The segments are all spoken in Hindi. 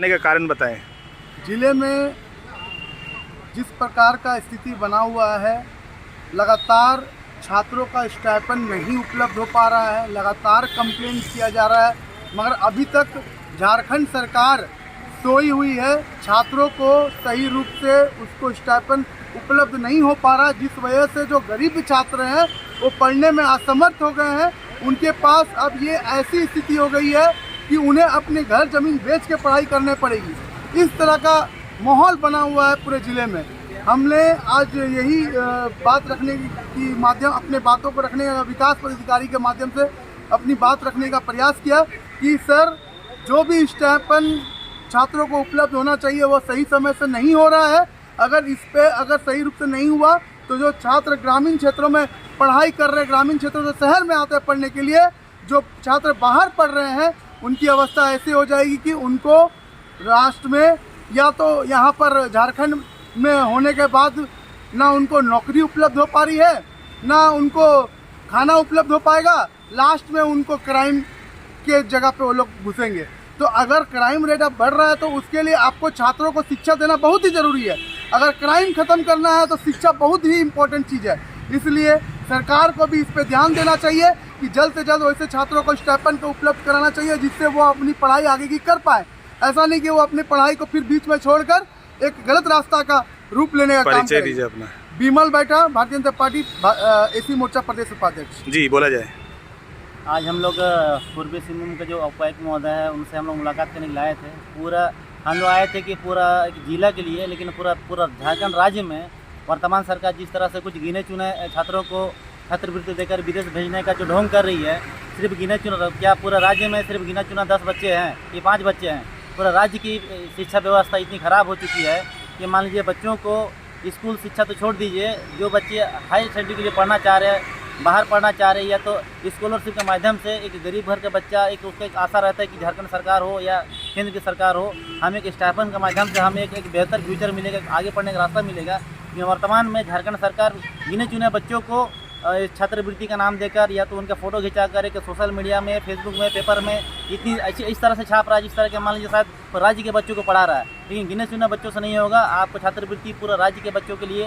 आने का कारण बताएं। जिले में जिस प्रकार का स्थिति बना हुआ है, लगातार छात्रों का स्टाइपेंड नहीं उपलब्ध हो पा रहा है, लगातार कंप्लेन किया जा रहा है, मगर अभी तक झारखंड सरकार सोई हुई है। छात्रों को सही रूप से उसको स्टाइपेंड उपलब्ध नहीं हो पा रहा, जिस वजह से जो गरीब छात्र हैं वो पढ़ने में असमर्थ हो गए हैं। उनके पास अब ये ऐसी स्थिति हो गई है कि उन्हें अपने घर ज़मीन बेच के पढ़ाई करने पड़ेगी। इस तरह का माहौल बना हुआ है पूरे ज़िले में। हमने आज यही बात रखने की माध्यम अपने बातों को रखने विकास पदाधिकारी के माध्यम से अपनी बात रखने का प्रयास किया कि सर, जो भी स्टाइपेंड छात्रों को उपलब्ध होना चाहिए वो सही समय से नहीं हो रहा है। अगर सही रूप से नहीं हुआ तो जो छात्र ग्रामीण क्षेत्रों में पढ़ाई कर रहे, ग्रामीण क्षेत्रों से शहर में आते हैं पढ़ने के लिए, जो छात्र बाहर पढ़ रहे हैं, उनकी अवस्था ऐसी हो जाएगी कि उनको राष्ट्र में या तो यहाँ पर झारखंड में होने के बाद ना उनको नौकरी उपलब्ध हो पा रही है, ना उनको खाना उपलब्ध हो पाएगा, लास्ट में उनको क्राइम के जगह पे वो लोग घुसेंगे। तो अगर क्राइम रेट अब बढ़ रहा है तो उसके लिए आपको छात्रों को शिक्षा देना बहुत ही ज़रूरी है। अगर क्राइम ख़त्म करना है तो शिक्षा बहुत ही इम्पोर्टेंट चीज़ है। इसलिए सरकार को भी इस पर ध्यान देना चाहिए कि जल्द से जल्द वैसे छात्रों को स्टाइपेंड को उपलब्ध कराना चाहिए, जिससे वो अपनी पढ़ाई आगे की कर पाए। ऐसा नहीं कि वो अपनी पढ़ाई को फिर बीच में छोड़कर एक गलत रास्ता का रूप लेने का काम परिचय दीजिए अपना। बिमल बैठा, भारतीय जनता पार्टी एसी मोर्चा प्रदेश उपाध्यक्ष। जी, बोला जाए। आज हम लोग पूर्वी सिंहभूम के जो उपायुक्त महोदय है उनसे हम लोग मुलाकात करने के लिए आए थे। हम लोग आए थे कि पूरा एक जिला के लिए, लेकिन पूरा झारखंड राज्य में वर्तमान सरकार जिस तरह से कुछ गिने चुने छात्रों को छात्रवृत्ति देकर विदेश भेजने का जो ढोंग कर रही है, सिर्फ गिने चुने, क्या पूरा राज्य में सिर्फ गिना चुना 10 बच्चे हैं कि 5 बच्चे हैं? पूरा राज्य की शिक्षा व्यवस्था इतनी ख़राब हो चुकी है कि मान लीजिए बच्चों को स्कूल शिक्षा तो छोड़ दीजिए, जो बच्चे हाई स्टडी के लिए पढ़ना चाह रहे हैं, बाहर पढ़ना चाह रहे हैं, या तो स्कॉलरशिप के माध्यम से एक गरीब घर का बच्चा उसका एक आशा रहता है कि झारखंड सरकार हो या केंद्र की सरकार हो, हमें एक स्टाइपेंड के माध्यम से हमें एक बेहतर फ्यूचर मिलेगा, आगे पढ़ने का रास्ता मिलेगा। कि वर्तमान में झारखंड सरकार गिने चुने बच्चों को छात्रवृत्ति का नाम देकर या तो उनका फ़ोटो खिंचाकर एक सोशल मीडिया में, फेसबुक में, पेपर में इस तरह से छाप रहा है, जिस तरह के मान लीजिए शायद राज्य के बच्चों को पढ़ा रहा है। लेकिन गिने चुने बच्चों से नहीं होगा। आपको छात्रवृत्ति पूरा राज्य के बच्चों के लिए,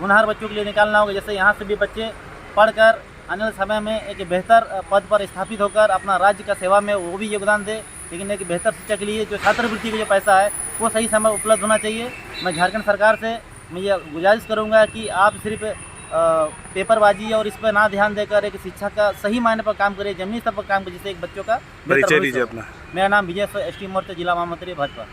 होनहार बच्चों के लिए निकालना होगा। जैसे यहाँ से भी बच्चे पढ़कर आने वाले समय में एक बेहतर पद पर स्थापित होकर अपना राज्य का सेवा में वो भी योगदान दे, लेकिन एक बेहतर शिक्षा के लिए जो छात्रवृत्ति का जो पैसा है वो सही समय उपलब्ध होना चाहिए। मैं झारखंड सरकार से मैं ये गुजारिश करूँगा कि आप सिर्फ पेपरबाजी और इस पर ना ध्यान देकर एक शिक्षा का सही मायने पर काम करिए, जमीनी स्तर पर काम करिए, जिससे एक बच्चों का परिचय दीजिए अपना। मेरा नाम विजय एसटी मोर्चा जिला महामंत्री भाजपा।